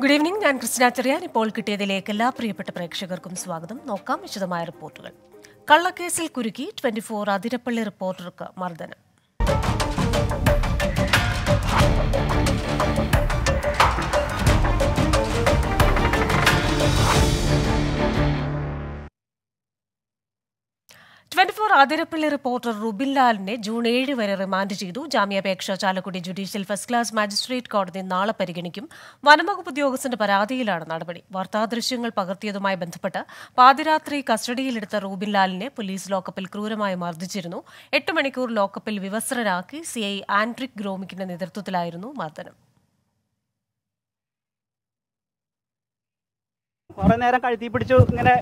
Good evening. ഞാൻ ക്രിസ്റ്റിന ചെറിയാൻ. ഇപ്പോൾ കിട്ടിയതിലേക്ക് എല്ലാ പ്രിയപ്പെട്ട പ്രേക്ഷകർക്കും സ്വാഗതം. നോക്കാം വിശദമായ റിപ്പോർട്ടുകൾ. കള്ളക്കേസിൽ കുരുക്കി 24 അതിരപ്പള്ളി റിപ്പോർട്ടർക്ക് മർദ്ദനം. അതിരപ്പള്ളി റിപ്പോർട്ടർ റുബിൻ ലാലിനെ ജൂൺ 7 വരെ റിമാൻഡ് ചെയ്തു. ജാമ്യാപേക്ഷ Chalakudy judicial first class magistrate കോടതി നാളെ പരിഗണിക്കും. വനംവകുപ്പ് ഉദ്യോഗസ്ഥന്റെ പരാതിയിലാണ് നടപടി. വാർത്താദൃശ്യങ്ങൾ പകർത്തിയതുമായി ബന്ധപ്പെട്ട് പാതിരാത്രി കസ്റ്റഡിയിലെടുത്ത റുബിൻ ലാലിനെ പോലീസ് ലോക്കപ്പിൽ ക്രൂരമായി മർദ്ദിച്ചിരുന്നു. 8 മണിക്കൂർ ലോക്കപ്പിൽ വിവസ്ത്രരാക്കി. CI ആൻഡ്രിക് ഗ്രോമിക്കിന്റെ നേതൃത്വത്തിലായിരുന്നു മർദ്ദനം. കുറെ നേരം കഴുത്തി പിടിച്ചു. ഇങ്ങനെ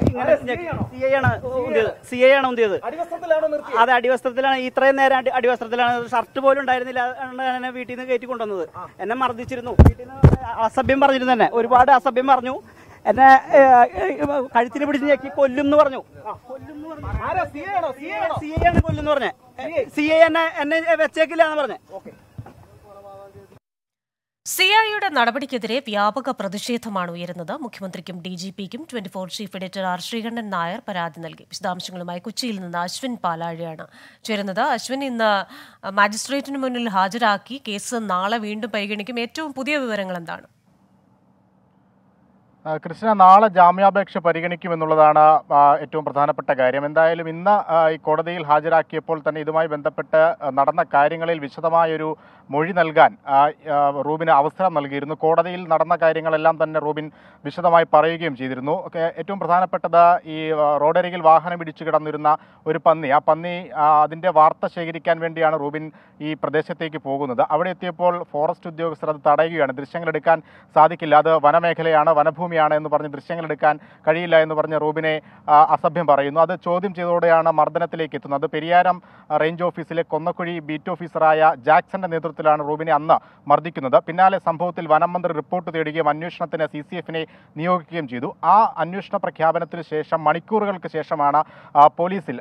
CI ആണ് ഉന്തിയത്. അതെ, അടിവസ്ത്രത്തിലാണ്. ഇത്രയും നേരം അടിവസ്ത്രത്തിലാണ്. ഷർട്ട് പോലും ഉണ്ടായിരുന്നില്ല. എന്നെ വീട്ടിൽ നിന്ന് കയറ്റി കൊണ്ടുവന്നത്. എന്നെ മർദ്ദിച്ചിരുന്നു. വീട്ടിൽ നിന്ന് അസഭ്യം പറഞ്ഞിരുന്നു. തന്നെ ഒരുപാട് അസഭ്യം പറഞ്ഞു. എന്നെ കഴുത്തിന് പിടിച്ച് ഞെക്കി കൊല്ലും എന്ന് പറഞ്ഞു. CI ആണ് കൊല്ലുന്ന് പറഞ്ഞേ. CI എന്നെ വെച്ചേക്കില്ല എന്ന് പറഞ്ഞേ. CIയുടെ നടപടിക്കെതിരെ വ്യാപക പ്രതിഷേധമാണ് ഉയരുന്നത്. മുഖ്യമന്ത്രിക്കും DGPക്കും 24 chief editor R. Sreekandan Nair പരാതി നൽകി. വിശദാംശങ്ങളുമായി കൊച്ചിയിൽ നിന്ന് അശ്വിൻ പാലാഴിയാണ് ചേരുന്നത്. അശ്വിൻ, ഇന്ന് മജിസ്ട്രേറ്റിന് മുന്നിൽ ഹാജരാക്കി. കേസ് നാളെ വീണ്ടും പരിഗണിക്കും. ഏറ്റവും പുതിയ വിവരങ്ങൾ എന്താണ്? കൃഷ്ണ, നാളെ ജാമ്യാപേക്ഷ പരിഗണിക്കുമെന്നുള്ളതാണ് ഏറ്റവും പ്രധാനപ്പെട്ട കാര്യം. എന്തായാലും ഇന്ന് ഈ കോടതിയിൽ ഹാജരാക്കിയപ്പോൾ തന്നെ ഇതുമായി ബന്ധപ്പെട്ട് നടന്ന കാര്യങ്ങളിൽ വിശദമായൊരു മൊഴി നൽകാൻ റൂബിന് അവസരം നൽകിയിരുന്നു. കോടതിയിൽ നടന്ന കാര്യങ്ങളെല്ലാം തന്നെ റൂബിൻ വിശദമായി പറയുകയും ചെയ്തിരുന്നു. ഏറ്റവും പ്രധാനപ്പെട്ടത് ഈ റോഡരികിൽ വാഹനം ഇടിച്ചു കിടന്നിരുന്ന ഒരു പന്നി, ആ പന്നി അതിൻ്റെ വാർത്ത ശേഖരിക്കാൻ വേണ്ടിയാണ് റൂബിൻ ഈ പ്രദേശത്തേക്ക് പോകുന്നത്. അവിടെ എത്തിയപ്പോൾ ഫോറസ്റ്റ് ഉദ്യോഗസ്ഥർ അത് തടയുകയാണ്. ദൃശ്യങ്ങളെടുക്കാൻ സാധിക്കില്ല, അത് വനമേഖലയാണ്, വനഭൂമിയാണ് എന്ന് പറഞ്ഞ് ദൃശ്യങ്ങളെടുക്കാൻ കഴിയില്ല എന്ന് പറഞ്ഞ് റൂബിനെ അസഭ്യം പറയുന്നു. അത് ചോദ്യം ചെയ്തതോടെയാണ് മർദ്ദനത്തിലേക്ക് എത്തുന്നത്. പെരിയാരം റേഞ്ച് ഓഫീസിലെ കൊന്നക്കുഴി ബീറ്റ് ഓഫീസറായ ജാക്സന്റെ നേതൃത്വത്തിലാണ് റൂബിനെ അന്ന് മർദ്ദിക്കുന്നത്. പിന്നാലെ സംഭവത്തിൽ വനം മന്ത്രി റിപ്പോർട്ട് തേടുകയും അന്വേഷണത്തിന് CCFനെ നിയോഗിക്കുകയും ചെയ്തു. ആ അന്വേഷണ പ്രഖ്യാപനത്തിന് ശേഷം മണിക്കൂറുകൾക്ക് ശേഷമാണ് പോലീസിൽ,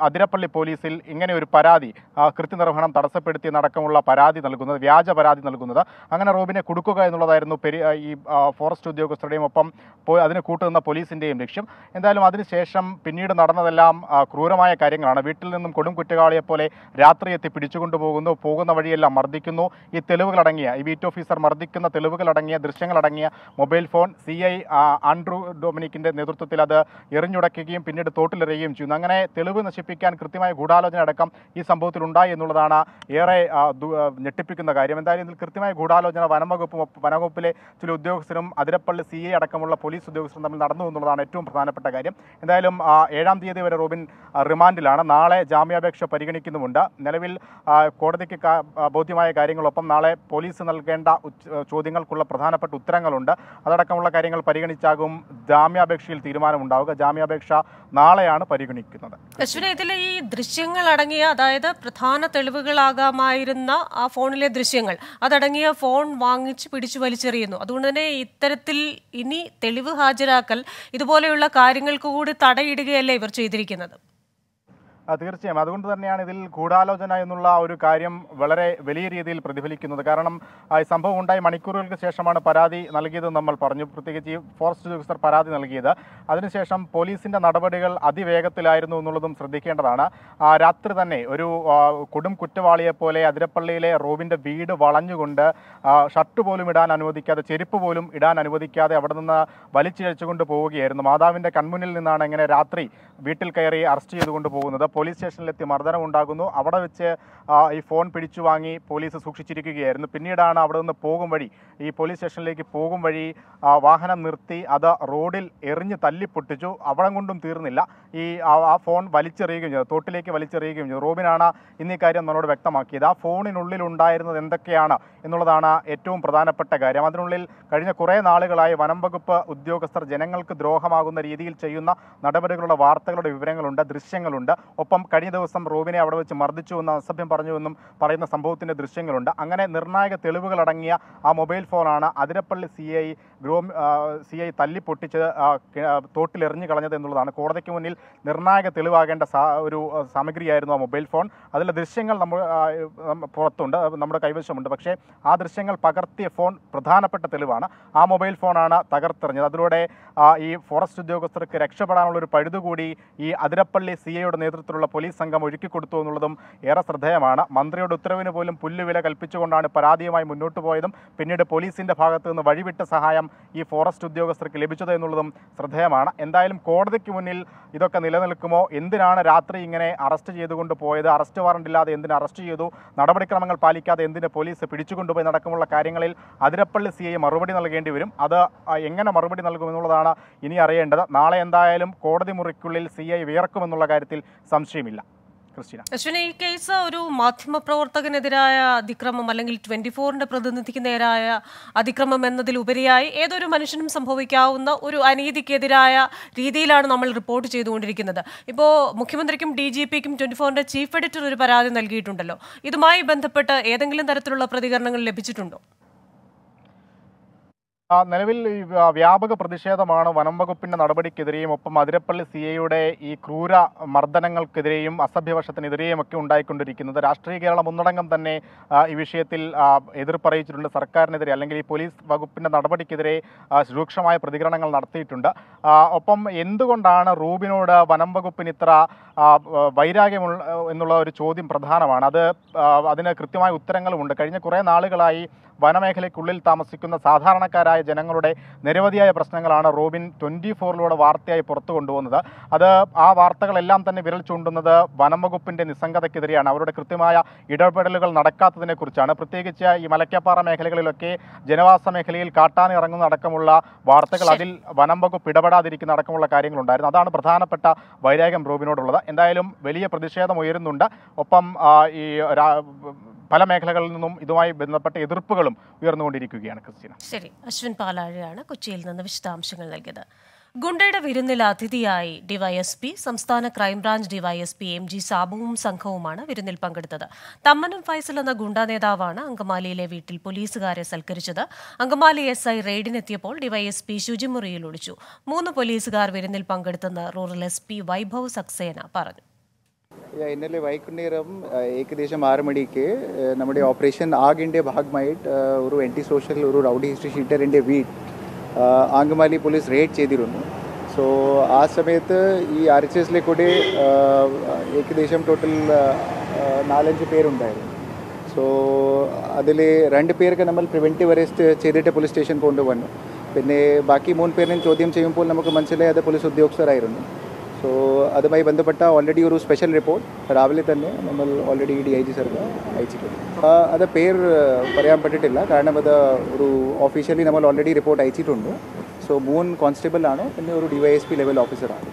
അതിരപ്പള്ളി പോലീസിൽ ഇങ്ങനെ ഒരു പരാതി, കൃത്യനിർവഹണം തടസ്സപ്പെടുത്തിയെന്നടക്കമുള്ള പരാതി നൽകുന്നത്, വ്യാജ പരാതി നൽകുന്നത്. അങ്ങനെ റൂബിനെ കുടുക്കുക എന്നുള്ളതായിരുന്നു ഈ ഫോറസ്റ്റ് ഉദ്യോഗസ്ഥരുടെയും ഒപ്പം അതിന് കൂട്ടുനിന്ന പോലീസിന്റെയും ലക്ഷ്യം. എന്തായാലും അതിനുശേഷം പിന്നീട് നടന്നതെല്ലാം ക്രൂരമായ കാര്യങ്ങളാണ്. വീട്ടിൽ നിന്നും കൊടും കുറ്റവാളിയെ പോലെ രാത്രി എത്തി പിടിച്ചുകൊണ്ടുപോകുന്നു, പോകുന്ന വഴിയെല്ലാം മർദ്ദിക്കുന്നു. ഈ തെളിവുകളടങ്ങിയ, ഈ ബീറ്റ് ഓഫീസർ മർദ്ദിക്കുന്ന തെളിവുകളടങ്ങിയ, ദൃശ്യങ്ങളടങ്ങിയ മൊബൈൽ ഫോൺ CI ആൻഡ്രൂ ഡൊമിനിക്കിന്റെ നേതൃത്വത്തിൽ അത് എറിഞ്ഞുടയ്ക്കുകയും പിന്നീട് തോട്ടിലെറിയുകയും ചെയ്യുന്നു. അങ്ങനെ തെളിവ് നശിപ്പിക്കാൻ കൃത്യമായ ഗൂഢാലോചന അടക്കം ഈ സംഭവത്തിൽ ഉണ്ടായി എന്നുള്ളതാണ് ഏറെ ഞെട്ടിപ്പിക്കുന്ന കാര്യം. എന്തായാലും ഇതിൽ കൃത്യമായ ഗൂഢാലോചന വനവകുപ്പിലെ ചില ഉദ്യോഗസ്ഥരും അതിരപ്പള്ളി CI അടക്കമുള്ള പോലീസ് ഉദ്യോഗസ്ഥരും തമ്മിൽ നടന്നു എന്നുള്ളതാണ് ഏറ്റവും പ്രധാനപ്പെട്ട കാര്യം. എന്തായാലും 7-ാം തീയതി വരെ റൂബിൻ റിമാൻഡിലാണ്. നാളെ ജാമ്യാപേക്ഷ പരിഗണിക്കുന്നുമുണ്ട്. നിലവിൽ കോടതിക്ക് ബോധ്യമായ കാര്യങ്ങളൊപ്പം നാളെ പോലീസ് നൽകേണ്ട ചോദ്യങ്ങൾക്കുള്ള പ്രധാനപ്പെട്ട ഉത്തരങ്ങളുണ്ട്. അതടക്കമുള്ള കാര്യങ്ങൾ പരിഗണിച്ചാകും ജാമ്യാപേക്ഷയിൽ തീരുമാനമുണ്ടാവുക. ജാമ്യാപേക്ഷ നാളെയാണ് പരിഗണിക്കുന്നത്. അശ്വിനെ, ഇതിലെ ഈ ദൃശ്യങ്ങൾ അടങ്ങിയ, അതായത് പ്രധാന തെളിവുകളാകാമായിരുന്ന ആ ഫോണിലെ ദൃശ്യങ്ങൾ, അതടങ്ങിയ ഫോൺ വാങ്ങിച്ച് പിടിച്ചു വലിച്ചെറിയുന്നു. അതുകൊണ്ട് തന്നെ ഇത്തരത്തിൽ ഇനി തെളിവ് ഹാജരാക്കൽ, ഇതുപോലെയുള്ള കാര്യങ്ങൾക്ക് കൂടി തടയിടുകയല്ലേ ഇവർ ചെയ്തിരിക്കുന്നത്? തീർച്ചയായും. അതുകൊണ്ട് തന്നെയാണ് ഇതിൽ ഗൂഢാലോചന എന്നുള്ള ഒരു കാര്യം വളരെ വലിയ രീതിയിൽ പ്രതിഫലിക്കുന്നത്. കാരണം ഈ സംഭവം ഉണ്ടായി മണിക്കൂറുകൾക്ക് ശേഷമാണ് പരാതി നൽകിയതെന്ന് നമ്മൾ പറഞ്ഞു. പ്രത്യേകിച്ച് ഈ ഫോറസ്റ്റ് ഉദ്യോഗസ്ഥർ പരാതി നൽകിയത്. അതിനുശേഷം പോലീസിന്റെ നടപടികൾ അതിവേഗത്തിലായിരുന്നു എന്നുള്ളതും ശ്രദ്ധിക്കേണ്ടതാണ്. രാത്രി തന്നെ ഒരു കൊടും കുറ്റവാളിയെ പോലെ അതിരപ്പള്ളിയിലെ റൂബിന്റെ വീട് വളഞ്ഞുകൊണ്ട് ഷർട്ട് പോലും ഇടാൻ അനുവദിക്കാതെ, ചെരുപ്പ് പോലും ഇടാൻ അനുവദിക്കാതെ അവിടെ നിന്ന് വലിച്ചിഴച്ചുകൊണ്ട് പോവുകയായിരുന്നു. മാതാവിന്റെ കൺമുന്നിൽ നിന്നാണ് ഇങ്ങനെ രാത്രി വീട്ടിൽ കയറി അറസ്റ്റ് ചെയ്തുകൊണ്ട് പോകുന്നത്. പോലീസ് സ്റ്റേഷനിലെത്തി മർദ്ദനം ഉണ്ടാകുന്നു. അവിടെ വെച്ച് ഈ ഫോൺ പിടിച്ചു വാങ്ങി പോലീസ് സൂക്ഷിച്ചിരിക്കുകയായിരുന്നു. പിന്നീടാണ് അവിടെ നിന്ന് പോകും വഴി, ഈ പോലീസ് സ്റ്റേഷനിലേക്ക് പോകും വഴി വാഹനം നിർത്തി അത് റോഡിൽ എറിഞ്ഞ് തല്ലിപ്പൊട്ടിച്ചു. അവിടെ കൊണ്ടും തീർന്നില്ല, ഈ ആ ഫോൺ വലിച്ചെറിയുകയും ചെയ്തു, തോട്ടിലേക്ക് വലിച്ചെറിയുകയും ചെയ്തു. റൂബിനാണ് ഇന്നീ കാര്യം നമ്മളോട് വ്യക്തമാക്കിയത്. ആ ഫോണിനുള്ളിൽ ഉണ്ടായിരുന്നത് എന്തൊക്കെയാണ് എന്നുള്ളതാണ് ഏറ്റവും പ്രധാനപ്പെട്ട കാര്യം. അതിനുള്ളിൽ കഴിഞ്ഞ കുറേ നാളുകളായി വനം വകുപ്പ് ഉദ്യോഗസ്ഥർ ജനങ്ങൾക്ക് ദ്രോഹമാകുന്ന രീതിയിൽ ചെയ്യുന്ന നടപടികളുടെ വാർത്തകളുടെ വിവരങ്ങളുണ്ട്, ദൃശ്യങ്ങളുണ്ട്. ഒപ്പം കഴിഞ്ഞ ദിവസം റൂബിനെ അവിടെ വെച്ച് മർദ്ദിച്ചുവെന്ന് അസഭ്യം പറഞ്ഞുവെന്നും പറയുന്ന സംഭവത്തിൻ്റെ ദൃശ്യങ്ങളുണ്ട്. അങ്ങനെ നിർണായക തെളിവുകളടങ്ങിയ ആ മൊബൈൽ ഫോണാണ് അതിരപ്പള്ളി സി ഐ തല്ലിപ്പൊട്ടിച്ച് തോട്ടിലെറിഞ്ഞു കളഞ്ഞത് എന്നുള്ളതാണ് കോടതിക്ക് മുന്നിൽ നിർണായക തെളിവാകേണ്ട ഒരു സാമഗ്രിയായിരുന്നു ആ മൊബൈൽ ഫോൺ. അതിലെ ദൃശ്യങ്ങൾ പുറത്തുണ്ട്, നമ്മുടെ കൈവശമുണ്ട്. പക്ഷേ ആ ദൃശ്യങ്ങൾ പകർത്തിയ ഫോൺ പ്രധാനപ്പെട്ട തെളിവാണ്. ആ മൊബൈൽ ഫോണാണ് തകർത്തെറിഞ്ഞത്. അതിലൂടെ ഈ ഫോറസ്റ്റ് ഉദ്യോഗസ്ഥർക്ക് രക്ഷപ്പെടാനുള്ളൊരു പഴുതുകൂടി ഈ അതിരപ്പള്ളി സി ഐയുടെ നേതൃത്വത്തിലുള്ള പോലീസ് സംഘം ഒരുക്കിക്കൊടുത്തു എന്നുള്ളതും ഏറെ ശ്രദ്ധേയമാണ്. മന്ത്രിയുടെ ഉത്തരവിന് പോലും പുല്ലുവില കൽപ്പിച്ചുകൊണ്ടാണ് പരാതിയുമായി മുന്നോട്ട് പോയതും പിന്നീട് പോലീസിന്റെ ഭാഗത്തു നിന്ന് വഴിവിട്ട സഹായം ഈ ഫോറസ്റ്റ് ഉദ്യോഗസ്ഥർക്ക് ലഭിച്ചത് എന്നുള്ളതും ശ്രദ്ധേയമാണ്. എന്തായാലും കോടതിക്ക് മുന്നിൽ ഇതൊക്കെ നിലനിൽക്കുമോ? എന്തിനാണ് രാത്രി ഇങ്ങനെ അറസ്റ്റ് ചെയ്തുകൊണ്ട് പോയത്? അറസ്റ്റ് വാറണ്ട് ഇല്ലാതെ എന്തിന് അറസ്റ്റ് ചെയ്തു? നടപടിക്രമങ്ങൾ പാലിക്കാതെ എന്തിന് പോലീസ് പിടിച്ചുകൊണ്ടുപോയി നടക്കുമുള്ള കാര്യങ്ങളിൽ അതിരപ്പള്ളി സി ഐ മറുപടി നൽകേണ്ടി വരും. അത് എങ്ങനെ മറുപടി നൽകുമെന്നുള്ളതാണ് ഇനി അറിയേണ്ടത്. നാളെ എന്തായാലും കോടതി മുറിക്കുള്ളിൽ സി ഐ വിയർക്കുമെന്നുള്ള കാര്യത്തിൽ സംശയമില്ല. അശ്വിനി, ഈ കേസ് ഒരു മാധ്യമപ്രവർത്തകനെതിരായ അതിക്രമം അല്ലെങ്കിൽ 24-ന്റെ പ്രതിനിധിക്ക് നേരായ അതിക്രമം എന്നതിലുപരിയായി ഏതൊരു മനുഷ്യനും സംഭവിക്കാവുന്ന ഒരു അനീതിക്കെതിരായ രീതിയിലാണ് നമ്മൾ റിപ്പോർട്ട് ചെയ്തുകൊണ്ടിരിക്കുന്നത്. ഇപ്പോൾ മുഖ്യമന്ത്രിക്കും DGPക്കും 24-ന്റെ ചീഫ് എഡിറ്റർ ഒരു പരാതി നൽകിയിട്ടുണ്ടല്ലോ. ഇതുമായി ബന്ധപ്പെട്ട് ഏതെങ്കിലും തരത്തിലുള്ള പ്രതികരണങ്ങൾ ലഭിച്ചിട്ടുണ്ടോ? നിലവിൽ വ്യാപക പ്രതിഷേധമാണ് വനം വകുപ്പിന്റെ നടപടിക്കെതിരെയും ഒപ്പം അതിരപ്പള്ളി സി ഐയുടെ ഈ ക്രൂര മർദ്ദനങ്ങൾക്കെതിരെയും അസഭ്യവശത്തിനെതിരെയും ഒക്കെ ഉണ്ടായിക്കൊണ്ടിരിക്കുന്നത്. രാഷ്ട്രീയ കേരളം ഒന്നടങ്കം തന്നെ ഈ വിഷയത്തിൽ എതിർപ്പറിയിച്ചിട്ടുണ്ട്. സർക്കാരിനെതിരെ അല്ലെങ്കിൽ ഈ പോലീസ് വകുപ്പിന്റെ നടപടിക്കെതിരെ രൂക്ഷമായ പ്രതികരണങ്ങൾ നടത്തിയിട്ടുണ്ട്. ഒപ്പം എന്തുകൊണ്ടാണ് റൂബിനോട് വനം വകുപ്പിന് ഇത്ര വൈരാഗ്യം എന്നുള്ള ഒരു ചോദ്യം പ്രധാനമാണ്. അതിന് കൃത്യമായ ഉത്തരങ്ങളുമുണ്ട്. കഴിഞ്ഞ കുറേ നാളുകളായി വനമേഖലയ്ക്കുള്ളിൽ താമസിക്കുന്ന സാധാരണക്കാരായ ജനങ്ങളുടെ നിരവധിയായ പ്രശ്നങ്ങളാണ് റോബിൻ 24-ലൂടെ വാർത്തയായി പുറത്തു കൊണ്ടുവന്നത്. ആ വാർത്തകളെല്ലാം തന്നെ വിരൽ ചൂണ്ടുന്നത് വനം വകുപ്പിന്റെ നിസ്സംഗതയ്ക്കെതിരെയാണ്. അവരുടെ കൃത്യമായ ഇടപെടലുകൾ നടക്കാത്തതിനെക്കുറിച്ചാണ്. പ്രത്യേകിച്ച് ഈ മലക്കപ്പാറ മേഖലകളിലൊക്കെ ജനവാസ മേഖലയിൽ കാട്ടാന ഇറങ്ങുന്ന അടക്കമുള്ള വാർത്തകൾ, അതിൽ വനം വകുപ്പ് ഇടപെടാതിരിക്കുന്ന അടക്കമുള്ള കാര്യങ്ങളുണ്ടായിരുന്നു. അതാണ് പ്രധാനപ്പെട്ട വൈരാഗ്യം റോബിനോടുള്ളത്. എന്തായാലും വലിയ പ്രതിഷേധം ഉയരുന്നുണ്ട്. ഒപ്പം ഈ പല മേഖലകളിൽ നിന്നും ഇതുമായി ബന്ധപ്പെട്ട എതിർപ്പുകളും ഉയർന്നുകൊണ്ടിരിക്കുകയാണ്. ക്രിസ്റ്റീന. ശരി, അശ്വിൻ പാലാഴിയാണ് കൊച്ചിയിൽ നിന്ന് വിശദാംശങ്ങൾ നൽകിയത്. ഗുണ്ടയുടെ വിരുന്നിൽ അതിഥിയായി ഡിവൈഎസ്പി, സംസ്ഥാന ക്രൈംബ്രാഞ്ച് ഡിവൈഎസ്പി MG സാബുവും സംഘവുമാണ് വിരുന്നിൽ പങ്കെടുത്തത്. തമ്മനം ഫൈസൽ എന്ന ഗുണ്ടാ നേതാവാണ് അങ്കമാലിയിലെ വീട്ടിൽ പോലീസുകാരെ സൽക്കരിച്ചത്. അങ്കമാലി SI റെയ്ഡിനെത്തിയപ്പോൾ ഡിവൈഎസ്പി ശുചിമുറിയിൽ ഒളിച്ചു. 3 പോലീസുകാർ വിരുന്നിൽ പങ്കെടുത്തെന്ന് റൂറൽ SP വൈഭവ് സക്സേന പറഞ്ഞു. ഇന്നലെ വൈകുന്നേരം ഏകദേശം 6 മണിക്ക് നമ്മുടെ ഓപ്പറേഷൻ ആഗിൻ്റെ ഭാഗമായിട്ട് ഒരു ആൻറ്റി സോഷ്യൽ ഒരു റൗഡി ഹിസ്റ്ററി ഷീറ്ററിൻ്റെ വീട് അങ്കമാലി പോലീസ് റെയ്ഡ് ചെയ്തിരുന്നു. സോ ആ സമയത്ത് ഈ RHSലെ കൂടെ ഏകദേശം ടോട്ടൽ 4-5 പേരുണ്ടായിരുന്നു. സോ അതിൽ 2 പേർക്ക് നമ്മൾ പ്രിവെൻറ്റീവ് അറസ്റ്റ് ചെയ്തിട്ട് പോലീസ് സ്റ്റേഷൻ കൊണ്ടുവന്നു. പിന്നെ ബാക്കി 3 പേരിനെ ചോദ്യം ചെയ്യുമ്പോൾ നമുക്ക് മനസ്സിലായി അത് പോലീസ് ഉദ്യോഗസ്ഥരായിരുന്നു. സോ അതുമായി ബന്ധപ്പെട്ട ഓൾറെഡി ഒരു സ്പെഷ്യൽ റിപ്പോർട്ട് രാവിലെ തന്നെ നമ്മൾ ഓൾറെഡി DIG സാർക്ക് അയച്ചിട്ടുണ്ട്. അത് പേര് പറയാൻ പറ്റിയിട്ടില്ല, കാരണം അത് ഒരു ഒഫീഷ്യലി നമ്മൾ ഓൾറെഡി റിപ്പോർട്ട് അയച്ചിട്ടുണ്ട്. സോ 3 കോൺസ്റ്റബിൾ ആണ്, പിന്നെ ഒരു DYSP ലെവൽ ഓഫീസറാണ്.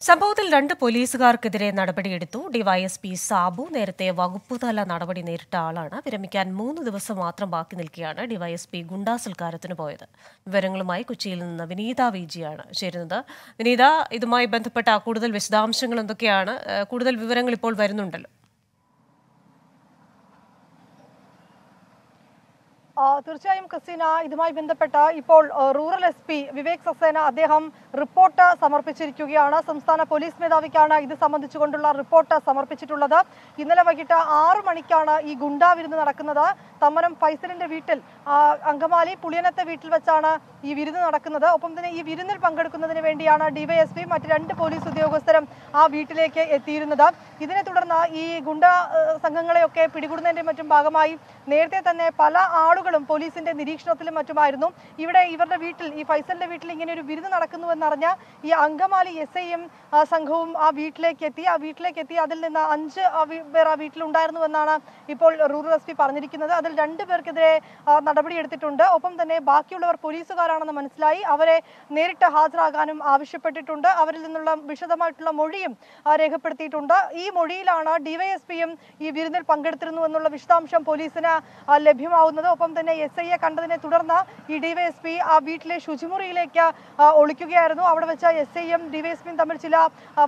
സംഭവത്തിൽ 2 പോലീസുകാർക്കെതിരെ നടപടിയെടുത്തു. ഡിവൈഎസ്പി സാബു നേരത്തെ വകുപ്പുതല നടപടി നേരിട്ട ആളാണ്. വിരമിക്കാൻ 3 ദിവസം മാത്രം ബാക്കി നിൽക്കെയാണ് ഡിവൈഎസ്പി ഗുണ്ടാ സൽക്കാരത്തിന് പോയത്. വിവരങ്ങളുമായി കൊച്ചിയിൽ നിന്ന് വിനീത VG ആണ് ചേരുന്നത്. വിനീത, ഇതുമായി ബന്ധപ്പെട്ട കൂടുതൽ വിശദാംശങ്ങൾ എന്തൊക്കെയാണ്? കൂടുതൽ വിവരങ്ങൾ ഇപ്പോൾ വരുന്നുണ്ടല്ലോ. തീർച്ചയായും ക്രിസ്റ്റീന, ഇതുമായി ബന്ധപ്പെട്ട് ഇപ്പോൾ റൂറൽ SP വിവേക് സക്സേന അദ്ദേഹം റിപ്പോർട്ട് സമർപ്പിച്ചിരിക്കുകയാണ്. സംസ്ഥാന പോലീസ് മേധാവിക്കാണ് ഇത് സംബന്ധിച്ചുകൊണ്ടുള്ള റിപ്പോർട്ട് സമർപ്പിച്ചിട്ടുള്ളത്. ഇന്നലെ വൈകിട്ട് 6 മണിക്കാണ് ഈ ഗുണ്ടാ വിരുന്ന് നടക്കുന്നത്. തമ്മനം ഫൈസലിന്റെ വീട്ടിൽ, അങ്കമാലി പുളിയനത്തെ വീട്ടിൽ വെച്ചാണ് ഈ വിരുന്ന് നടക്കുന്നത്. ഒപ്പം തന്നെ ഈ വിരുന്നിൽ പങ്കെടുക്കുന്നതിന് വേണ്ടിയാണ് DYSP മറ്റ് 2 പോലീസ് ഉദ്യോഗസ്ഥരും ആ വീട്ടിലേക്ക് എത്തിയിരുന്നത്. ഇതിനെ തുടർന്ന് ഈ ഗുണ്ടാ സംഘങ്ങളെയൊക്കെ പിടികൂടുന്നതിന്റെ മറ്റും ഭാഗമായി നേരത്തെ തന്നെ പല ആളുകളും പോലീസിന്റെ നിരീക്ഷണത്തിലും മറ്റുമായിരുന്നു. ഇവിടെ ഇവരുടെ വീട്ടിൽ, ഈ ഫൈസലിന്റെ വീട്ടിൽ ഇങ്ങനെ ഒരു വിരുന്ന് നടക്കുന്നുവെന്നറിഞ്ഞ ഈ അങ്കമാലി SIയും സംഘവും ആ വീട്ടിലേക്ക് എത്തി. അതിൽ നിന്ന് 5 പേർ ആ വീട്ടിലുണ്ടായിരുന്നുവെന്നാണ് ഇപ്പോൾ റൂറൽ SP പറഞ്ഞിരിക്കുന്നത്. അതിൽ 2 പേർക്കെതിരെ നടപടിയെടുത്തിട്ടുണ്ട്. ഒപ്പം തന്നെ ബാക്കിയുള്ളവർ പോലീസുകാരാണെന്ന് മനസ്സിലായി. അവരെ നേരിട്ട് ഹാജരാകാനും ആവശ്യപ്പെട്ടിട്ടുണ്ട്. അവരിൽ നിന്നുള്ള വിശദമായിട്ടുള്ള മൊഴിയും രേഖപ്പെടുത്തിയിട്ടുണ്ട്. ഈ മൊഴിയിലാണ് DYSPയും ഈ വിരുന്നിൽ പങ്കെടുത്തിരുന്നു എന്നുള്ള വിശദാംശം പോലീസിന് ലഭ്യമാവുന്നത്. ഒപ്പം ഇതിനോടകം തന്നെ SIയെ കണ്ടതിനെ തുടർന്ന് ഈ ഡിവൈഎസ്പി ആ വീട്ടിലെ ശുചിമുറിയിലേക്ക് ഒളിക്കുകയായിരുന്നു. അവിടെ വെച്ച് SIയും ഡിവൈഎസ്പിയും തമ്മിൽ ചില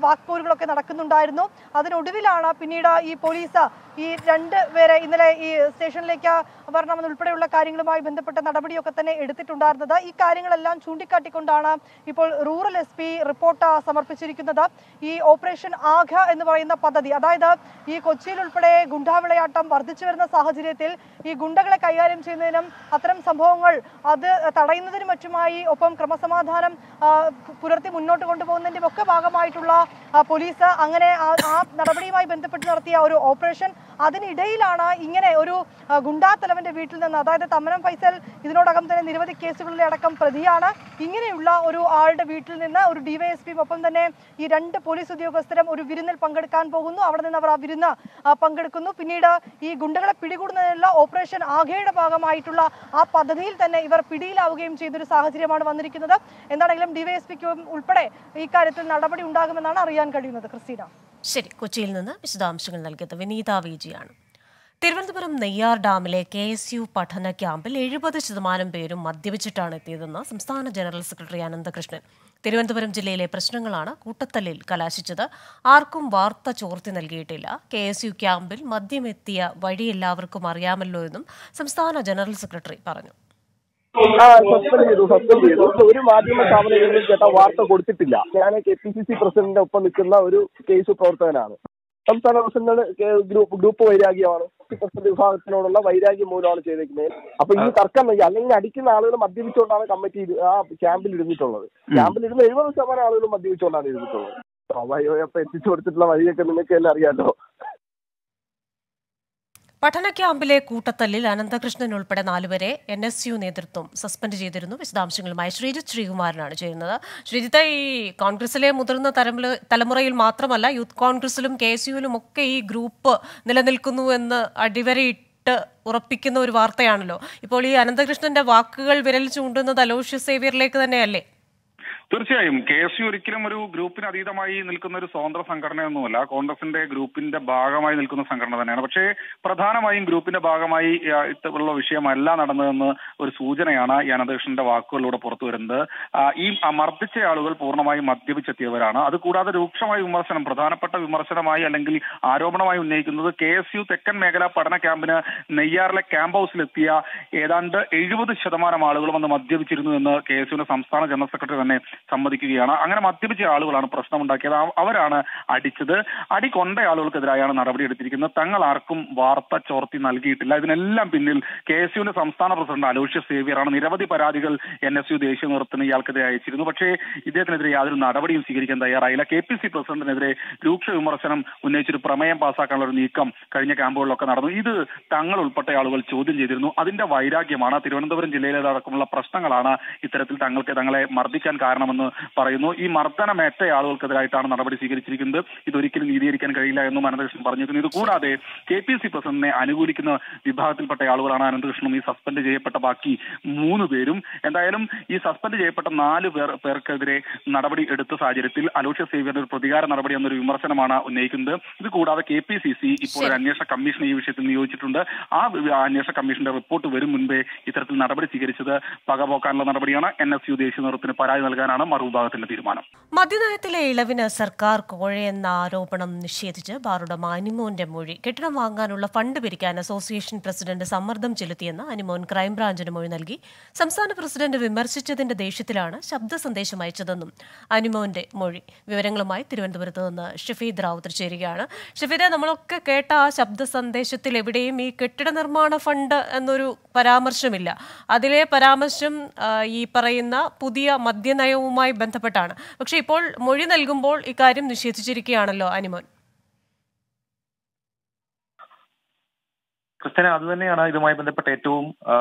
വാക്പോരുകളൊക്കെ നടക്കുന്നുണ്ടായിരുന്നു. അതിനൊടുവിലാണ് പിന്നീട് ഈ പോലീസ് ഈ രണ്ടുപേരെ ഇന്നലെ ഈ സ്റ്റേഷനിലേക്ക് വരണമെന്നുൾപ്പെടെയുള്ള കാര്യങ്ങളുമായി ബന്ധപ്പെട്ട നടപടിയൊക്കെ തന്നെ എടുത്തിട്ടുണ്ടായിരുന്നത്. ഈ കാര്യങ്ങളെല്ലാം ചൂണ്ടിക്കാട്ടിക്കൊണ്ടാണ് ഇപ്പോൾ റൂറൽ SP റിപ്പോർട്ട് സമർപ്പിച്ചിരിക്കുന്നത്. ഈ ഓപ്പറേഷൻ ആഘ എന്ന് പറയുന്ന പദ്ധതി, അതായത് ഈ കൊച്ചിയിൽ ഉൾപ്പെടെ ഗുണ്ടാവിളയാട്ടം വർദ്ധിച്ചു വരുന്ന സാഹചര്യത്തിൽ ഈ ഗുണ്ടകളെ കൈകാര്യം ചെയ്യുന്നതിനും അത്തരം സംഭവങ്ങൾ അത് തടയുന്നതിനും മറ്റുമായി ഒപ്പം ക്രമസമാധാനം പുലർത്തി മുന്നോട്ട് കൊണ്ടുപോകുന്നതിന്റെ ഒക്കെ ഭാഗമായിട്ടുള്ള പോലീസ് അങ്ങനെ ആ നടപടിയുമായി ബന്ധപ്പെട്ട് നടത്തിയ ഒരു ഓപ്പറേഷൻ, അതിനിടയിലാണ് ഇങ്ങനെ ഒരു ഗുണ്ടാ തലവന്റെ വീട്ടിൽ നിന്ന്, അതായത് തമ്മനം ഫൈസൽ ഇതിനോടകം തന്നെ നിരവധി കേസുകളിലെ അടക്കം പ്രതിയാണ്, ഇങ്ങനെയുള്ള ഒരു ആളുടെ വീട്ടിൽ നിന്ന് ഒരു ഡിവൈഎസ്പിയും ഒപ്പം തന്നെ ഈ 2 പോലീസ് ഉദ്യോഗസ്ഥരും ഒരു വിരുന്നിൽ പങ്കെടുക്കാൻ പോകുന്നു. അവിടെ നിന്ന് അവർ ആ വിരുന്ന് പങ്കെടുക്കുന്നു. പിന്നീട് ഈ ഗുണ്ടകളെ പിടികൂടുന്നതിനുള്ള ഓപ്പറേഷൻ ആഘയുടെ ഭാഗമായിട്ടുള്ള ആ പദ്ധതിയിൽ തന്നെ ഇവർ പിടിയിലാവുകയും ചെയ്തൊരു സാഹചര്യമാണ് വന്നിരിക്കുന്നത്. എന്താണെങ്കിലും ഡിവൈഎസ്പിക്കും ഉൾപ്പെടെ ഇക്കാര്യത്തിൽ നടപടി ഉണ്ടാകുമെന്നാണ് അറിയാൻ കഴിയുന്നത്. ക്രിസ്റ്റീന. ശരി, കൊച്ചിയിൽ നിന്ന് വിശദാംശങ്ങൾ നൽകിയത് വിനീത വിജിയാണ്. തിരുവനന്തപുരം നെയ്യാർ ഡാമിലെ KSU പഠന ക്യാമ്പിൽ 70% പേരും മദ്യപിച്ചിട്ടാണ് എത്തിയതെന്ന് സംസ്ഥാന ജനറൽ സെക്രട്ടറി അനന്തകൃഷ്ണൻ. തിരുവനന്തപുരം ജില്ലയിലെ പ്രശ്നങ്ങളാണ് കൂട്ടത്തല്ലിൽ കലാശിച്ചത്. ആർക്കും വാർത്ത ചോർത്തി നൽകിയിട്ടില്ല. KSU ക്യാമ്പിൽ മദ്യമെത്തിയ വഴി എല്ലാവർക്കും അറിയാമല്ലോ എന്നും സംസ്ഥാന ജനറൽ സെക്രട്ടറി പറഞ്ഞു. സസ്പെൻഡ് ചെയ്തു. ഒരു മാധ്യമ സ്ഥാപനങ്ങളിലും ചേട്ടാ വാർത്ത കൊടുത്തിട്ടില്ല. ഞാൻ KPCC പ്രസിഡന്റിന്റെ ഒപ്പം നിൽക്കുന്ന ഒരു KSU പ്രവർത്തകനാണ്. സംസ്ഥാന പ്രസിഡന്റ് ഗ്രൂപ്പ് വൈരാഗ്യമാണ്. പ്രസിഡന്റ് വിഭാഗത്തിനോടുള്ള വൈരാഗ്യം മൂലമാണ് ചെയ്തേക്കുന്നത്. അപ്പൊ ഈ തർക്കം അല്ലെങ്കിൽ അടിക്കുന്ന ആളുകൾ മദ്യപിച്ചുകൊണ്ടാണ് കമ്മിറ്റി ആ ക്യാമ്പിൽ ഇരുന്നിട്ടുള്ളത്. ക്യാമ്പിൽ ഇരുന്ന് 70% ആളുകൾ മദ്യപിച്ചുകൊണ്ടാണ് ഇരുന്നിട്ടുള്ളത്. സ്വാഭാവികമായും എത്തിച്ചു കൊടുത്തിട്ടുള്ള വഴിയൊക്കെ നിങ്ങൾക്ക് തന്നെ അറിയാലോ. പഠന ക്യാമ്പിലെ കൂട്ടത്തല്ലിൽ അനന്തകൃഷ്ണൻ ഉൾപ്പെടെ 4 പേരെ NSU നേതൃത്വം സസ്പെൻഡ് ചെയ്തിരുന്നു. വിശദാംശങ്ങളുമായി ശ്രീജിത്ത് ശ്രീകുമാരനാണ് ചെയ്യുന്നത്. ശ്രീജിത്ത്, ഈ കോൺഗ്രസിലെ മുതിർന്ന തലമുറയിൽ മാത്രമല്ല യൂത്ത് കോൺഗ്രസിലും KSUവിലും ഒക്കെ ഈ ഗ്രൂപ്പ് നിലനിൽക്കുന്നു എന്ന് അടിവരയിട്ട് ഉറപ്പിക്കുന്ന ഒരു വാർത്തയാണല്ലോ. ഇപ്പോൾ ഈ അനന്തകൃഷ്ണന്റെ വാക്കുകൾ വിരൽ ചൂണ്ടുന്നത് അലോഷ്യസ് സേവ്യറിലേക്ക് തന്നെയല്ലേ? തീർച്ചയായും KSU ഒരിക്കലും ഒരു ഗ്രൂപ്പിന് അതീതമായി നിൽക്കുന്ന ഒരു സ്വതന്ത്ര സംഘടനയൊന്നുമല്ല. കോൺഗ്രസിന്റെ ഗ്രൂപ്പിന്റെ ഭാഗമായി നിൽക്കുന്ന സംഘടന തന്നെയാണ്. പക്ഷേ പ്രധാനമായും ഗ്രൂപ്പിന്റെ ഭാഗമായി ഇത്തരത്തിലുള്ള വിഷയമല്ല നടന്നതെന്ന് ഒരു സൂചനയാണ് ഈ അനന്തകൃഷ്ണന്റെ വാക്കുകളിലൂടെ പുറത്തു വരുന്നത്. ഈ മർദ്ദിച്ച ആളുകൾ പൂർണ്ണമായും മദ്യപിച്ചെത്തിയവരാണ്. അതുകൂടാതെ രൂക്ഷമായ വിമർശനം, പ്രധാനപ്പെട്ട വിമർശനമായി അല്ലെങ്കിൽ ആരോപണമായി ഉന്നയിക്കുന്നത് KSU തെക്കൻ മേഖല പഠന ക്യാമ്പിന് നെയ്യാറിലെ ക്യാമ്പ് ഹൗസിലെത്തിയ ഏതാണ്ട് 70% ആളുകളും അന്ന് മദ്യപിച്ചിരുന്നു എന്ന് KSUവിന്റെ സംസ്ഥാന ജനറൽ സെക്രട്ടറി തന്നെ സമ്മതിക്കുകയാണ്. അങ്ങനെ മദ്യപിച്ച ആളുകളാണ് പ്രശ്നമുണ്ടാക്കിയത്. അവരാണ് അടിച്ചത്. അടി കൊണ്ട ആളുകൾക്കെതിരായാണ് നടപടിയെടുത്തിരിക്കുന്നത്. തങ്ങൾ ആർക്കും വാർത്ത ചോർത്തി നൽകിയിട്ടില്ല. ഇതിനെല്ലാം പിന്നിൽ KSUവിന്റെ സംസ്ഥാന പ്രസിഡന്റ് അലോഷ്യസ് സേവ്യറാണ്. നിരവധി പരാതികൾ NSU ദേശീയ നേതൃത്വത്തിന് ഇയാൾക്കെതിരെ അയച്ചിരുന്നു. പക്ഷേ ഇദ്ദേഹത്തിനെതിരെ യാതൊരു നടപടിയും സ്വീകരിക്കാൻ തയ്യാറായില്ല. KPC പ്രസിഡന്റിനെതിരെ രൂക്ഷ വിമർശനം ഉന്നയിച്ചൊരു പ്രമേയം പാസ്സാക്കാനുള്ള ഒരു നീക്കം കഴിഞ്ഞ ക്യാമ്പുകളിലൊക്കെ നടന്നു. ഇത് തങ്ങൾ ഉൾപ്പെട്ട ആളുകൾ ചോദ്യം ചെയ്തിരുന്നു. അതിന്റെ വൈരാഗ്യമാണ്, തിരുവനന്തപുരം ജില്ലയിലേതടക്കമുള്ള പ്രശ്നങ്ങളാണ് ഇത്തരത്തിൽ തങ്ങളെ മർദ്ദിക്കാൻ കാരണമെന്ന് പറയുന്നു. ഈ മർദ്ദനമേറ്റ ആളുകൾക്കെതിരായിട്ടാണ് നടപടി സ്വീകരിച്ചിരിക്കുന്നത്. ഇതൊരിക്കലും നീതീകരിക്കാൻ കഴിയില്ല എന്നും അനന്തകൃഷ്ണൻ പറഞ്ഞിരുന്നു. ഇതുകൂടാതെ KPC പ്രസിഡന്റിനെ അനുകൂലിക്കുന്ന വിഭാഗത്തിൽപ്പെട്ട ആളുകളാണ് അനന്തകൃഷ്ണനും ഈ സസ്പെൻഡ് ചെയ്യപ്പെട്ട ബാക്കി 3 പേരും. എന്തായാലും ഈ സസ്പെൻഡ് ചെയ്യപ്പെട്ട 4 പേർക്കെതിരെ നടപടി എടുത്ത സാഹചര്യത്തിൽ അലോഷ്യസ് സേവ്യറിന്റെ ഒരു പ്രതികാര നടപടി എന്നൊരു വിമർശനമാണ് ഉന്നയിക്കുന്നത്. ഇത് കൂടാതെ KPCC ഇപ്പോൾ ഒരു അന്വേഷണ കമ്മീഷൻ ഈ വിഷയത്തിൽ നിയോഗിച്ചിട്ടുണ്ട്. ആ അന്വേഷണ കമ്മീഷന്റെ റിപ്പോർട്ട് വരും മുൻപേ ഇത്തരത്തിൽ നടപടി സ്വീകരിച്ചത് പകപോക്കാനുള്ള നടപടിയാണ്. NSU ദേശീയ നേതൃത്വത്തിന് പരാതി നൽകാനാണ് മറുവിഭാഗത്തിന്റെ തീരുമാനം. മദ്യനയത്തിലെ ഇളവിന് സർക്കാർ കോഴയെന്ന ആരോപണം നിഷേധിച്ച് ബാറുടമ അനിമോന്റെ മൊഴി. കെട്ടിടം വാങ്ങാനുള്ള ഫണ്ട് പിരിക്കാൻ അസോസിയേഷൻ പ്രസിഡന്റ് സമ്മർദ്ദം ചെലുത്തിയെന്ന് അനിമോൻ ക്രൈംബ്രാഞ്ചിന് മൊഴി നൽകി. സംസ്ഥാന പ്രസിഡന്റ് വിമർശിച്ചതിന്റെ ദേഷ്യത്തിലാണ് ശബ്ദ സന്ദേശം അയച്ചതെന്നും അനിമോന്റെ മൊഴി. വിവരങ്ങളുമായി തിരുവനന്തപുരത്ത് നിന്ന് ഷഫീദ് റാവുത്തർ ചേരുകയാണ്. ഷഫീദ്, നമ്മളൊക്കെ കേട്ട ആ ശബ്ദ സന്ദേശത്തിൽ എവിടെയും ഈ കെട്ടിട നിർമ്മാണ ഫണ്ട് എന്നൊരു പരാമർശമില്ല. അതിലെ പരാമർശം ഈ പറയുന്ന പുതിയ മദ്യനയവുമായി ബന്ധപ്പെട്ടാണ്. പക്ഷെ ഇപ്പോൾ മൊഴി നൽകുമ്പോൾ ഇക്കാര്യം നിഷേധിച്ചിരിക്കുകയാണല്ലോ അനിമോൻ. ക്രിസ്ത്യന, അത് തന്നെയാണ് ഇതുമായി ബന്ധപ്പെട്ട ഏറ്റവും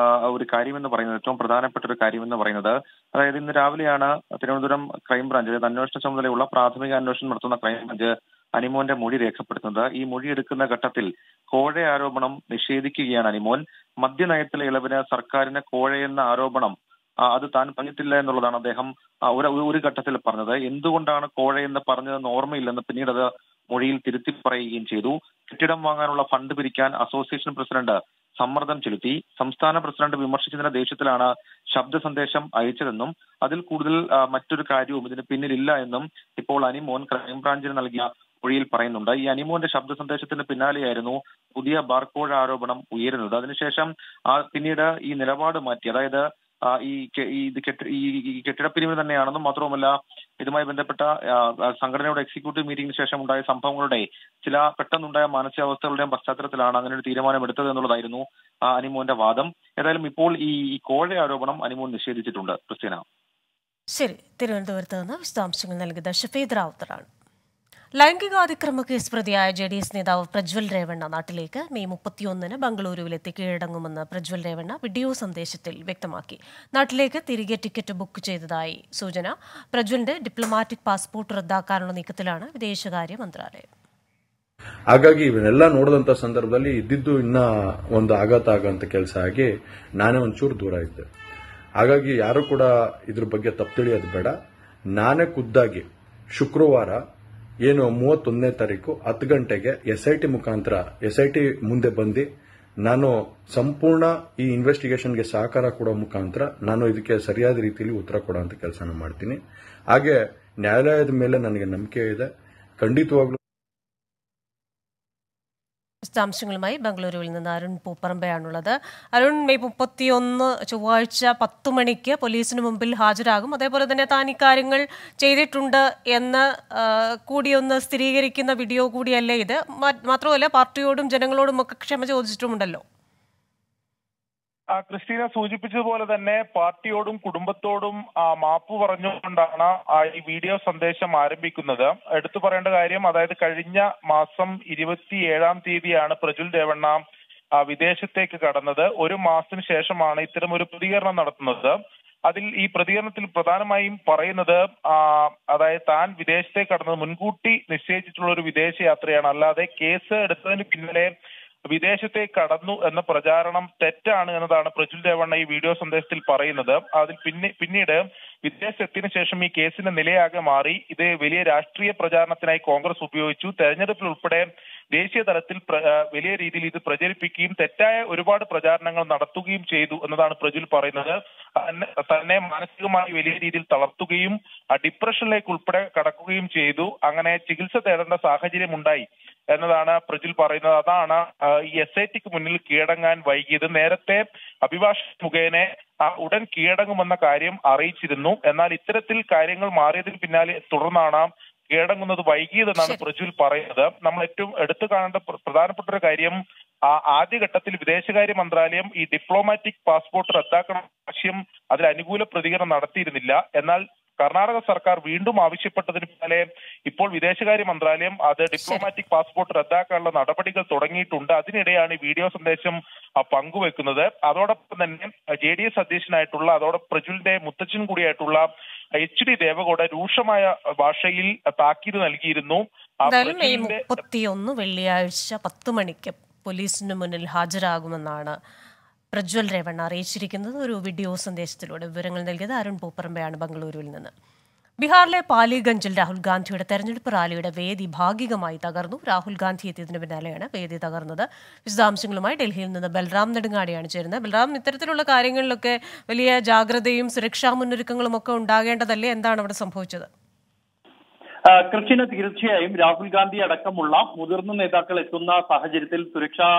ഒരു കാര്യമെന്ന് പറയുന്നത്, ഏറ്റവും പ്രധാനപ്പെട്ട ഒരു കാര്യമെന്ന് പറയുന്നത്. അതായത് ഇന്ന് രാവിലെയാണ് തിരുവനന്തപുരം ക്രൈംബ്രാഞ്ച്, അതായത് അന്വേഷണ ചുമതലയുള്ള പ്രാഥമിക അന്വേഷണം നടത്തുന്ന ക്രൈംബ്രാഞ്ച് അനിമോന്റെ മൊഴി രേഖപ്പെടുത്തുന്നത്. ഈ മൊഴി എടുക്കുന്ന ഘട്ടത്തിൽ കോഴ ആരോപണം നിഷേധിക്കുകയാണ് അനിമോൻ. മദ്യനയത്തിലെ ഇളവിന് സർക്കാരിന് കോഴയെന്ന ആരോപണം അത് താൻ പറഞ്ഞിട്ടില്ല എന്നുള്ളതാണ് അദ്ദേഹം ഒരു ഘട്ടത്തിൽ പറഞ്ഞത്. എന്തുകൊണ്ടാണ് കോഴയെന്ന് പറഞ്ഞതെന്ന് ഓർമ്മയില്ലെന്ന് പിന്നീട് അത് മൊഴിയിൽ തിരുത്തി പറയുകയും ചെയ്തു. കെട്ടിടം വാങ്ങാനുള്ള ഫണ്ട് പിരിക്കാൻ അസോസിയേഷൻ പ്രസിഡന്റ് സമ്മർദ്ദം ചെലുത്തി. സംസ്ഥാന പ്രസിഡന്റ് വിമർശിച്ചതിന്റെ ദേഷ്യത്തിലാണ് ശബ്ദ സന്ദേശം അയച്ചതെന്നും അതിൽ കൂടുതൽ മറ്റൊരു കാര്യവും ഇതിന് പിന്നിലില്ല എന്നും ഇപ്പോൾ അനിമോൻ ക്രൈംബ്രാഞ്ചിന് നൽകിയ മൊഴിയിൽ പറയുന്നുണ്ട്. ഈ അനിമോന്റെ ശബ്ദ സന്ദേശത്തിന് പിന്നാലെയായിരുന്നു പുതിയ ബാർകോഴ ആരോപണം ഉയരുന്നത്. അതിനുശേഷം പിന്നീട് ഈ നിലപാട് മാറ്റി. അതായത് ഈ കെട്ടിട പിരിവ് തന്നെയാണെന്നും മാത്രവുമല്ല ഇതുമായി ബന്ധപ്പെട്ട സംഘടനയുടെ എക്സിക്യൂട്ടീവ് മീറ്റിംഗിന് ശേഷം ഉണ്ടായ സംഭവങ്ങളുടെ ചില പെട്ടെന്നുണ്ടായ മാനസികാവസ്ഥകളുടെയും പശ്ചാത്തലത്തിലാണ് അങ്ങനെ ഒരു തീരുമാനമെടുത്തത് എന്നുള്ളതായിരുന്നു അനിമോന്റെ വാദം. ഏതായാലും ഇപ്പോൾ ഈ കോഴ ആരോപണം അനിമോൻ നിഷേധിച്ചിട്ടുണ്ട്. ക്രിസ്റ്റീന. ശരി, തിരുവനന്തപുരത്ത് നിന്ന് വിശദാംശങ്ങൾ നൽകിയത് ഷഫീദ് റാവുത്തറാണ്. ലൈംഗികാതിക്രമ കേസ് പ്രതിയായ JDS നേതാവ് പ്രജ്വൽ രേവണ്ണ നാട്ടിലേക്ക് മെയ് 31 ബംഗളൂരുവിലെത്തി കീഴടങ്ങുമെന്ന് പ്രജ്വൽ രേവണ്ണ വീഡിയോ സന്ദേശത്തിൽ വ്യക്തമാക്കി. നാട്ടിലേക്ക് തിരികെ ടിക്കറ്റ് ബുക്ക് ചെയ്തതായി സൂചന. പ്രജ്വലിന്റെ ഡിപ്ലോമാറ്റിക് ಪಾಸ್ಪೋರ್ಟ್ റദ്ദാക്കാനുള്ള നീക്കത്തിലാണ് ವಿದೇಶಾಂಗ ಮಂತ್ರಾಲಯ. ಹಾಗಾಗಿ ಇವನ್ನೆಲ್ಲ ನೋಡಿದಂತ ಸಂದರ್ಭದಲ್ಲಿ ಇದ್ದಿದ್ದು ಇನ್ನ ಒಂದು ಆಘಾತ ಆಗಂತ ಕೆಲಸ ಆಗಿ ನಾನೇ ಒಂಚೂರು ದೂರ ಇದ್ದೆ. ಹಾಗಾಗಿ ಯಾರು ಕೂಡ ಇದ್ರ ಬಗ್ಗೆ ತಪ್ಪು ತಿಳಿಯೋದು ಬೇಡ. ನಾನೇ ಖುದ್ದಾಗಿ ಶುಕ್ರವಾರ ಏನು 31ನೇ ತಾರೀಕು 10 ಗಂಟೆಗೆ SIT ಮುಖಾಂತರ SIT ಮುಂದೆ ಬಂದು ನಾನು ಸಂಪೂರ್ಣ ಈ ಇನ್ವೆಸ್ಟಿಗೇಷನ್ಗೆ ಸಹಕಾರ ಕೊಡೋ ಮುಖಾಂತರ ನಾನು ಇದಕ್ಕೆ ಸರಿಯಾದ ರೀತಿಯಲ್ಲಿ ಉತ್ತರ ಕೊಡುವಂತ ಕೆಲಸನ ಮಾಡ್ತೀನಿ. ಹಾಗೆ ನ್ಯಾಯಾಲಯದ ಮೇಲೆ ನನಗೆ ನಂಬಿಕೆ ಇದೆ. ಖಂಡಿತವಾಗ್ಲೂ വിശദാംശങ്ങളുമായി ബംഗളൂരുവിൽ നിന്ന് അരുൺ പൂപ്പറമ്പയാണുള്ളത്. അരുൺ, മെയ് 31 ചൊവ്വാഴ്ച 10 മണിക്ക് പോലീസിന് മുമ്പിൽ ഹാജരാകും. അതേപോലെ തന്നെ താൻ ഇക്കാര്യങ്ങൾ ചെയ്തിട്ടുണ്ട് എന്ന് കൂടിയൊന്ന് സ്ഥിരീകരിക്കുന്ന വീഡിയോ കൂടിയല്ലേ ഇത്? മാത്രമല്ല പാർട്ടിയോടും ജനങ്ങളോടും ഒക്കെ ക്ഷമ ചോദിച്ചിട്ടുമുണ്ടല്ലോ. ക്രിസ്റ്റീന സൂചിപ്പിച്ചതുപോലെ തന്നെ പാർട്ടിയോടും കുടുംബത്തോടും മാപ്പ് പറഞ്ഞുകൊണ്ടാണ് ഈ വീഡിയോ സന്ദേശം ആരംഭിക്കുന്നത്. എടുത്തു പറയേണ്ട കാര്യം, അതായത് കഴിഞ്ഞ മാസം 27-ാം തീയതിയാണ് പ്രജ്വൽ രേവണ്ണ വിദേശത്തേക്ക് കടന്നത്. ഒരു മാസത്തിന് ശേഷമാണ് ഇത്തരം ഒരു പ്രതികരണം നടത്തുന്നത്. അതിൽ ഈ പ്രതികരണത്തിൽ പ്രധാനമായും പറയുന്നത്, അതായത് താൻ വിദേശത്തേക്ക് കടന്നത് മുൻകൂട്ടി നിശ്ചയിച്ചിട്ടുള്ള ഒരു വിദേശ യാത്രയാണ്, അല്ലാതെ കേസ് എടുത്തതിന് പിന്നിലെ വിദേശത്തേക്ക് കടന്നു എന്ന പ്രചാരണം തെറ്റാണ് എന്നതാണ് പ്രജ്വൽ രേവണ്ണ ഈ വീഡിയോ സന്ദേശത്തിൽ പറയുന്നത്. അതിൽ പിന്നീട് വിദേശത്തിന് ശേഷം ഈ കേസിന്റെ നിലയാകെ മാറി. ഇത് വലിയ രാഷ്ട്രീയ പ്രചാരണത്തിനായി കോൺഗ്രസ് ഉപയോഗിച്ചു. തെരഞ്ഞെടുപ്പിൽ ഉൾപ്പെടെ ദേശീയ തലത്തിൽ വലിയ രീതിയിൽ ഇത് പ്രചരിപ്പിക്കുകയും തെറ്റായ ഒരുപാട് പ്രചാരണങ്ങൾ നടത്തുകയും ചെയ്തു എന്നതാണ് പ്രജ്വൽ പറയുന്നത്. തന്നെ മാനസികമായി വലിയ രീതിയിൽ തളർത്തുകയും ഡിപ്രഷനിലേക്ക് ഉൾപ്പെടെ കടക്കുകയും ചെയ്തു. അങ്ങനെ ചികിത്സ തേടേണ്ട സാഹചര്യം ഉണ്ടായി എന്നതാണ് പ്രജ്വൽ പറയുന്നത്. അതാണ് ഈ SITക്ക് മുന്നിൽ കീഴടങ്ങാൻ വൈകിയത്. നേരത്തെ അഭിഭാഷക മുഖേന ഉടൻ കീഴടങ്ങുമെന്ന കാര്യം അറിയിച്ചിരുന്നു. എന്നാൽ ഇത്തരത്തിൽ കാര്യങ്ങൾ മാറിയതിന് പിന്നാലെ തുടർന്നാണ് കീഴടങ്ങുന്നത് വൈകിയതെന്നാണ് പ്രജ്വൽ പറയുന്നത്. നമ്മൾ ഏറ്റവും എടുത്തു കാണേണ്ട പ്രധാനപ്പെട്ട ഒരു കാര്യം, ആദ്യഘട്ടത്തിൽ വിദേശകാര്യ മന്ത്രാലയം ഈ ഡിപ്ലോമാറ്റിക് പാസ്പോർട്ട് റദ്ദാക്കണം ആവശ്യം അതിൽ അനുകൂല പ്രതികരണം നടത്തിയിരുന്നില്ല. എന്നാൽ കർണാടക സർക്കാർ വീണ്ടും ആവശ്യപ്പെട്ടതിന് പിന്നാലെ ഇപ്പോൾ വിദേശകാര്യ മന്ത്രാലയം അത് ഡിപ്ലോമാറ്റിക് പാസ്പോർട്ട് റദ്ദാക്കാനുള്ള നടപടികൾ തുടങ്ങിയിട്ടുണ്ട്. അതിനിടെയാണ് ഈ വീഡിയോ സന്ദേശം പങ്കുവെക്കുന്നത്. അതോടൊപ്പം തന്നെ JDS അധ്യക്ഷനായിട്ടുള്ള, അതോടൊപ്പം പ്രജ്വലിന്റെ മുത്തച്ഛൻ കൂടിയായിട്ടുള്ള HD ദേവഗൌഡ രൂക്ഷമായ ഭാഷയിൽ താക്കീത് നൽകിയിരുന്നു. മെയ് 31 വെള്ളിയാഴ്ച 10 മണിക്ക് പോലീസിന് മുന്നിൽ ഹാജരാകുമെന്നാണ് പ്രജ്വൽ രേവണ്ണ അറിയിച്ചിരിക്കുന്നത് ഒരു വീഡിയോ സന്ദേശത്തിലൂടെ. വിവരങ്ങൾ നൽകിയത് അരുൺ പൂപ്പറമ്പയാണ് ബംഗളൂരുവിൽ നിന്ന്. ബീഹാറിലെ പാലിഗഞ്ചിൽ രാഹുൽ ഗാന്ധിയുടെ തെരഞ്ഞെടുപ്പ് റാലിയുടെ വേദി ഭാഗികമായി തകർന്നു. രാഹുൽ ഗാന്ധി എത്തിയതിന് പിന്നാലെയാണ് വേദി തകർന്നത്. വിശദാംശങ്ങളുമായി ഡൽഹിയിൽ നിന്ന് ബൽറാം നെടുങ്ങാടിയാണ് ചേരുന്നത്. ബൽറാം, ഇത്തരത്തിലുള്ള കാര്യങ്ങളിലൊക്കെ വലിയ ജാഗ്രതയും സുരക്ഷാ മുന്നൊരുക്കങ്ങളും ഒക്കെ ഉണ്ടാകേണ്ടതല്ലേ? എന്താണ് അവിടെ സംഭവിച്ചത്? കൃഷ്ണ, തീർച്ചയായും രാഹുൽ ഗാന്ധി അടക്കമുള്ള മുതിർന്ന നേതാക്കൾ എത്തുന്ന സാഹചര്യത്തിൽ സുരക്ഷാ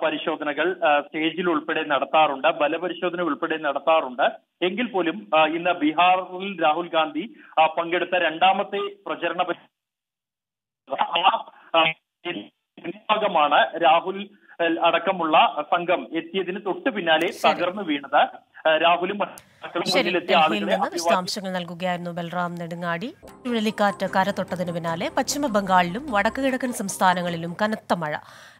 പരിശോധനകൾ സ്റ്റേജിൽ ഉൾപ്പെടെ നടത്താറുണ്ട്, ബലപരിശോധന ഉൾപ്പെടെ നടത്താറുണ്ട്. എങ്കിൽ പോലും ഇന്ന് ബീഹാറിൽ രാഹുൽ ഗാന്ധി പങ്കെടുത്ത രണ്ടാമത്തെ പ്രചരണ ഭാഗമാണ് രാഹുൽ അടക്കമുള്ള സംഘം എത്തിയതിന് തൊട്ടു പിന്നാലെ തകർന്നു വീണത്. രാഹുലും വിശദാംശങ്ങൾ നൽകുകയായിരുന്നു ബൽറാം നെടുങ്ങാടി. ചുഴലിക്കാറ്റ് കരതൊട്ടതിന് പിന്നാലെ പശ്ചിമ ബംഗാളിലും വടക്കു കിഴക്കൻ സംസ്ഥാനങ്ങളിലും കനത്ത മഴ.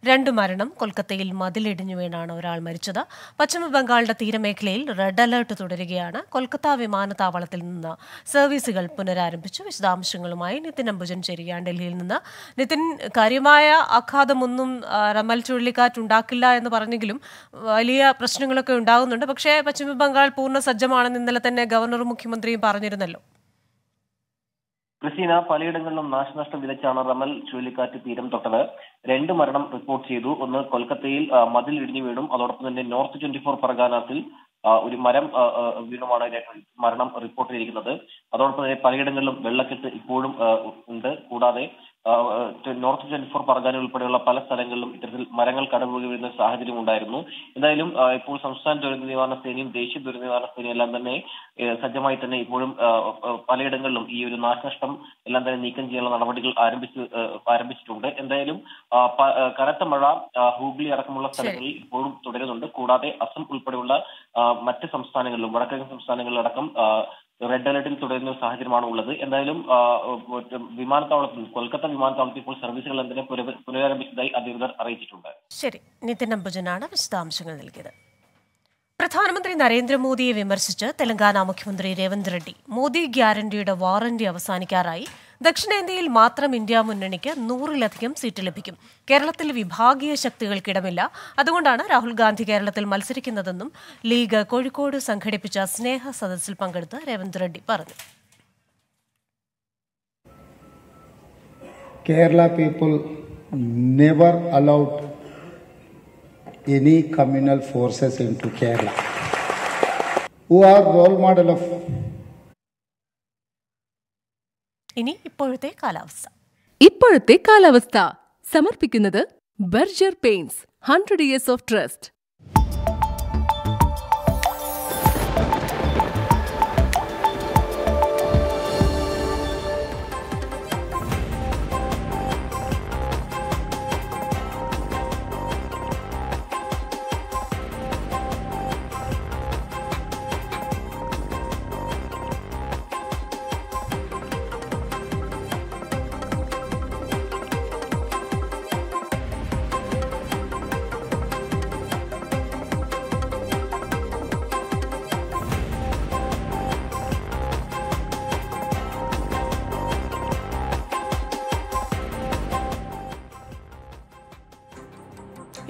2 മരണം. കൊൽക്കത്തയിൽ മതിലിടിഞ്ഞു വീണാണ് ഒരാൾ മരിച്ചത്. പശ്ചിമ ബംഗാളിന്റെ തീരമേഖലയിൽ റെഡ് അലർട്ട് തുടരുകയാണ്. കൊൽക്കത്ത വിമാനത്താവളത്തിൽ നിന്ന് സർവീസുകൾ പുനരാരംഭിച്ചു. വിശദാംശങ്ങളുമായി നിതിൻ അംബുജൻ ചേരുകയാണ് ഡൽഹിയിൽ നിന്ന്. നിതിൻ, കാര്യമായ ആഘാതമൊന്നും റമൽ ചുഴലിക്കാറ്റ് ഉണ്ടാക്കില്ല എന്ന് പറഞ്ഞെങ്കിലും വലിയ പ്രശ്നങ്ങളൊക്കെ ഉണ്ടാകുന്നുണ്ട്. പക്ഷേ പശ്ചിമ ബംഗാൾ പൂർണ്ണ സജ്ജമാണെന്ന് ഇന്നലെ തന്നെ ഗവർണറും മുഖ്യമന്ത്രിയും പറഞ്ഞിരുന്നല്ലോ. ക്രിസ്റ്റീന, പലയിടങ്ങളിലും നാശനഷ്ടം വിതച്ചാണ് റമൽ ചുഴലിക്കാറ്റ് തീരം തൊട്ടത്. 2 മരണം റിപ്പോർട്ട് ചെയ്തു. ഒന്ന് കൊൽക്കത്തയിൽ മതിൽ ഇടിഞ്ഞു വീണും, അതോടൊപ്പം തന്നെ നോർത്ത് 24 പർഗാനാസിൽ ഒരു മരം വീണുമാണ് മരണം റിപ്പോർട്ട് ചെയ്തിരിക്കുന്നത്. അതോടൊപ്പം തന്നെ പലയിടങ്ങളിലും വെള്ളക്കെട്ട് ഇപ്പോഴും ഉണ്ട്. കൂടാതെ നോർത്ത് 24 പർഗാന ഉൾപ്പെടെയുള്ള പല സ്ഥലങ്ങളിലും ഇത്തരത്തിൽ മരങ്ങൾ കടപുഴകി വീഴുന്ന സാഹചര്യം ഉണ്ടായിരുന്നു. എന്തായാലും ഇപ്പോൾ സംസ്ഥാന ദുരന്ത നിവാരണ സേനയും ദേശീയ ദുരന്ത നിവാരണ സേനയും എല്ലാം തന്നെ സജ്ജമായി തന്നെ ഇപ്പോഴും പലയിടങ്ങളിലും ഈ ഒരു നാശനഷ്ടം എല്ലാം തന്നെ നീക്കം ചെയ്യാനുള്ള നടപടികൾ ആരംഭിച്ചിട്ടുണ്ട്. എന്തായാലും കനത്ത മഴ ഹൂഗ്ലി അടക്കമുള്ള സ്ഥലങ്ങളിൽ ഇപ്പോഴും തുടരുന്നുണ്ട്. കൂടാതെ അസം ഉൾപ്പെടെയുള്ള മറ്റ് സംസ്ഥാനങ്ങളിലും വടക്കിഴക്കൻ സംസ്ഥാനങ്ങളിലടക്കം റെഡ് അലർട്ടിൽ തുടരുന്ന സാഹചര്യമാണ് ഉള്ളത്. എന്തായാലും വിമാനത്താവളത്തിൽ കൊൽക്കത്ത വിമാനത്താവളത്തിൽ ഇപ്പോൾ സർവീസുകൾ എന്തിനെ പുനരാരംഭിച്ചതായി അധികൃതർ അറിയിച്ചിട്ടുണ്ട്. ശരി, നിതിൻ അംബുജനാണ് വിശദാംശങ്ങൾ നൽകിയത്. പ്രധാനമന്ത്രി നരേന്ദ്രമോദിയെ വിമർശിച്ച് തെലങ്കാന മുഖ്യമന്ത്രി രേവന്ത് റെഡ്ഡി. മോദി ഗ്യാരണ്ടിയുടെ വാറന്റി അവസാനിക്കാറായി. ദക്ഷിണേന്ത്യയിൽ മാത്രം ഇന്ത്യ മുന്നണിക്ക് 100-ലധികം സീറ്റ് ലഭിക്കും. കേരളത്തിൽ വിഭാഗീയ ശക്തികൾക്കിടമില്ല. അതുകൊണ്ടാണ് രാഹുൽ ഗാന്ധി കേരളത്തിൽ മത്സരിക്കുന്നതെന്നും ലീഗ് കോഴിക്കോട് സംഘടിപ്പിച്ച സ്നേഹ സദസ്സിൽ പങ്കെടുത്ത് രേവന്ത് റെഡ്ഡി പറഞ്ഞു. Kerala people never allowed any communal forces into Kerala, who are role model of. ഇനി ഇപ്പോഴത്തെ കാലാവസ്ഥ സമർപ്പിക്കുന്നത് Berger paints 100 years of trust.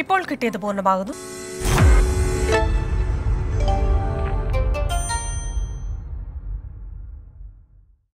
ഇപ്പോൾ കിട്ടിയത് പൂർണ്ണമാകുന്നു.